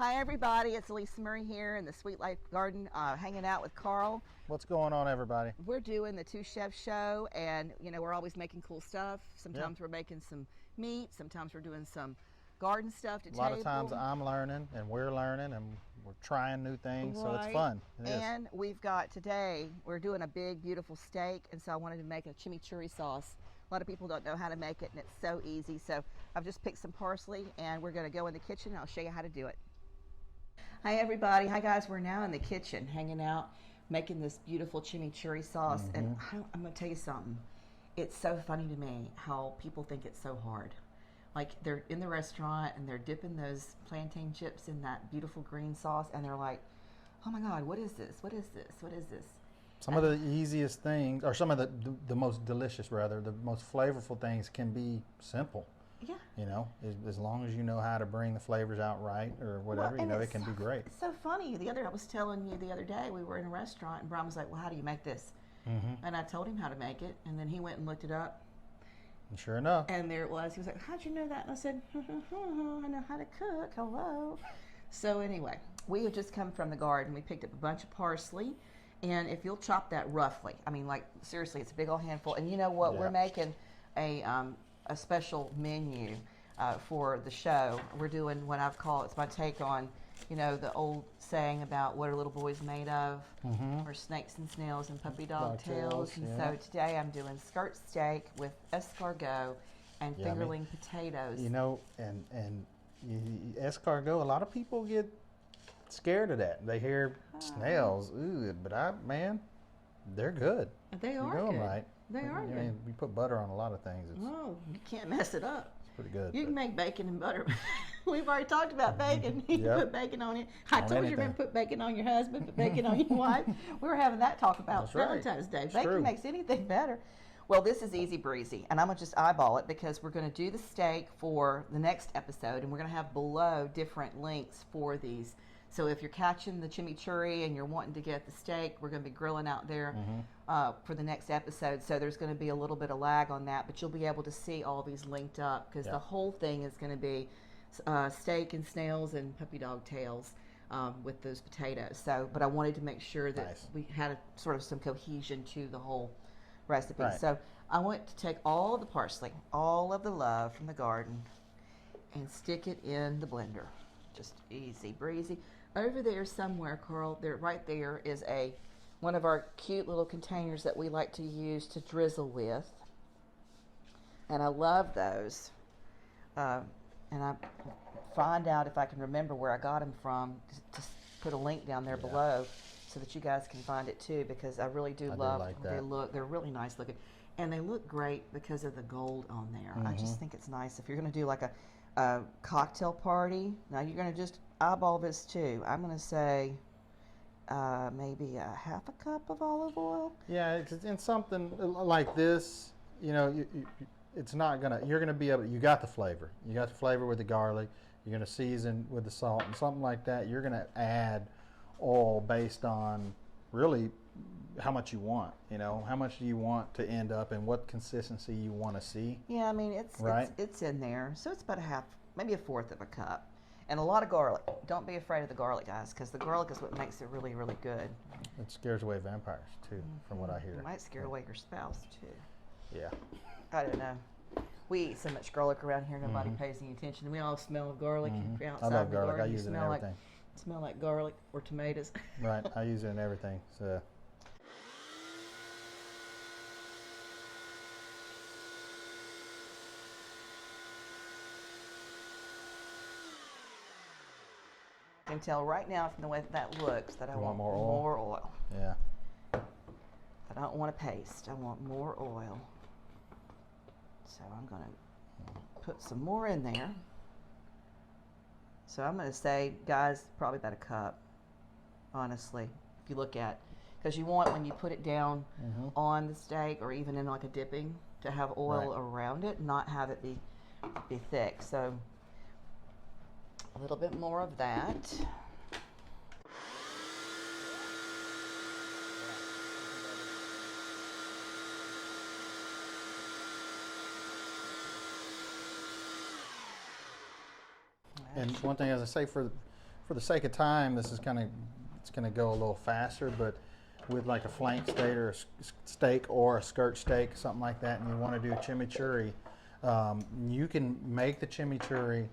Hi everybody, it's Alisamurray here in the Sweet Life Garden, hanging out with Carl. What's going on, everybody? We're doing the Two Chefs show, and you know, we're always making cool stuff. Sometimes we're making some meat, sometimes we're doing some garden stuff to table. A lot of times I'm learning and we're learning and we're trying new things, so it's fun. And we've got today, we're doing a big beautiful steak, and so I wanted to make a chimichurri sauce. A lot of people don't know how to make it, and it's so easy. So I've just picked some parsley, and we're going to go in the kitchen and I'll show you how to do it. Hi everybody. Hi guys. We're now in the kitchen hanging out making this beautiful chimichurri sauce. And I'm going to tell you something. It's so funny to me how people think it's so hard. Like they're in the restaurant and they're dipping those plantain chips in that beautiful green sauce and they're like, oh my God, what is this? What is this? What is this? Some of the easiest things, or some of the most delicious, rather, the most flavorful things can be simple. Yeah. You know, as long as you know how to bring the flavors out right or whatever, you know, it can be great. It's so funny. I was telling you the other day, we were in a restaurant and Brian was like, well, how do you make this? And I told him how to make it, and then he went and looked it up. And sure enough. And there it was. He was like, how'd you know that? And I said, I know how to cook. Hello. So anyway, we had just come from the garden. We picked up a bunch of parsley. And if you'll chop that roughly, I mean, like, seriously, it's a big old handful. And you know what? Yeah. We're making a special menu for the show. We're doing what I've called, it's my take on, you know, the old saying about what are little boys made of, or snakes and snails and puppy dog tails. And so today I'm doing skirt steak with escargot and fingerling potatoes. You know, and escargot, a lot of people get scared of that. They hear snails, ooh, but man, they're good. They are good. Right. They are good. Mean, we put butter on a lot of things. You can't mess it up. It's pretty good. You can make bacon and butter. We've already talked about bacon. You can put bacon on it. I told you to put bacon on your husband, put bacon on your wife. We were having that talk about Valentine's Day. Bacon makes anything better. Well, this is easy breezy, and I'm going to just eyeball it because we're going to do the steak for the next episode, and we're going to have below different links for these. So if you're catching the chimichurri and you're wanting to get the steak, we're going to be grilling out there for the next episode. So there's going to be a little bit of lag on that, but you'll be able to see all these linked up because the whole thing is going to be steak and snails and puppy dog tails with those potatoes. So, but I wanted to make sure that we had sort of some cohesion to the whole recipe. Right. So I want to take all of the parsley, all of the love from the garden, and stick it in the blender. Just easy breezy. Over there somewhere, Carl, right there is one of our cute little containers that we like to use to drizzle with. And I love those. And I find out if I can remember where I got them from, to put a link down there below so that you guys can find it too, because I really do love them. They're really nice looking. And they look great because of the gold on there. I just think it's nice. If you're going to do like a cocktail party, now you're going to just eyeball this too. I'm going to say maybe a half a cup of olive oil. Yeah, in something like this, you know, it's not going to, you're going to be able to, you got the flavor. You got the flavor with the garlic. You're going to season with the salt and something like that. You're going to add oil based on really how much you want, you know, how much do you want to end up and what consistency you want to see. Yeah, I mean, it's in there. So it's about maybe a fourth of a cup. And a lot of garlic. Don't be afraid of the garlic, guys, because the garlic is what makes it really, really good. It scares away vampires, too, from what I hear. It might scare away your spouse, too. Yeah. I don't know. We eat so much garlic around here, nobody pays any attention. We all smell garlic. You're outside I love the garlic. garden, I use it in everything. Smell like garlic or tomatoes. Right. I use it in everything. So. I can tell right now from the way that looks that I want more oil. Yeah. I don't want a paste. I want more oil. So I'm going to put some more in there. So I'm going to say, guys, probably about a cup, honestly, if you look at. Because you want, when you put it down on the steak or even in like a dipping, to have oil around it, not have it be thick. So a little bit more of that. And one thing, as I say, for for the sake of time, this is it's gonna go a little faster, but with like a flank steak or a skirt steak, something like that, and you want to do a chimichurri, you can make the chimichurri,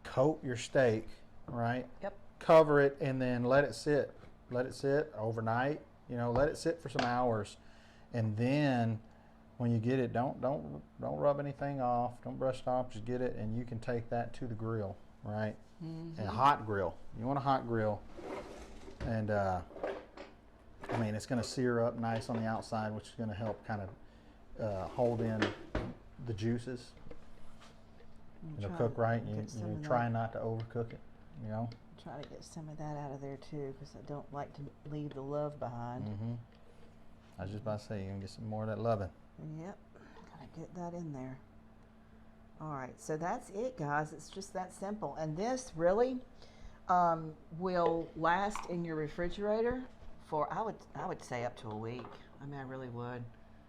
coat your steak, right? Yep. Cover it and then let it sit. Let it sit overnight. You know, let it sit for some hours, and then when you get it, don't rub anything off. Don't brush it off. Just get it, and you can take that to the grill, right? Mm-hmm. And a hot grill. You want a hot grill, and I mean, it's going to sear up nice on the outside, which is going to help kind of hold in the juices. It'll cook right. You're trying not to overcook it, you know. Try to get some of that out of there too, because I don't like to leave the love behind. Mm-hmm. I was just about to say, you can get some more of that loving. Yep, gotta get that in there. All right, so that's it, guys. It's just that simple. And this really will last in your refrigerator for, I would say, up to a week. I mean, I really would.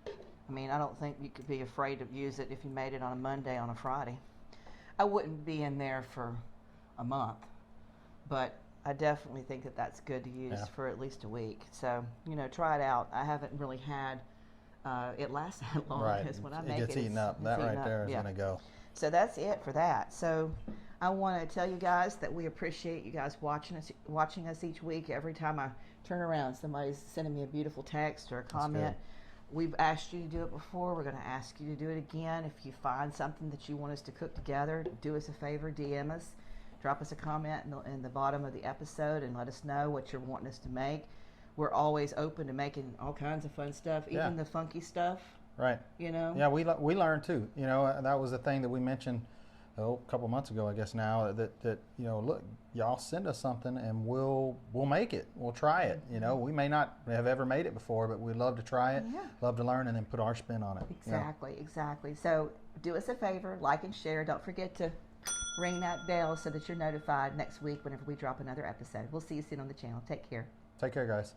I mean, I don't think you could be afraid to use it if you made it on a Monday, on a Friday. I wouldn't be in there for a month, but I definitely think that that's good to use for at least a week. So, you know, try it out. I haven't really had it last that long, because when I make it, gets eaten up. That right there is going to go. So that's it for that. So I want to tell you guys that we appreciate you guys watching us each week. Every time I turn around, somebody's sending me a beautiful text or a comment. We've asked you to do it before. We're going to ask you to do it again. If you find something that you want us to cook together, do us a favor, DM us. Drop us a comment in the bottom of the episode and let us know what you're wanting us to make. We're always open to making all kinds of fun stuff, even the funky stuff. Right. You know? Yeah, we learned too. You know, that was the thing that we mentioned a couple months ago, I guess now, that you know, look, y'all send us something and we'll make it. We'll try it. You know, we may not have ever made it before, but we'd love to try it, love to learn, and then put our spin on it. Exactly. So do us a favor, like and share. Don't forget to ring that bell so that you're notified next week whenever we drop another episode. We'll see you soon on the channel. Take care. Take care, guys.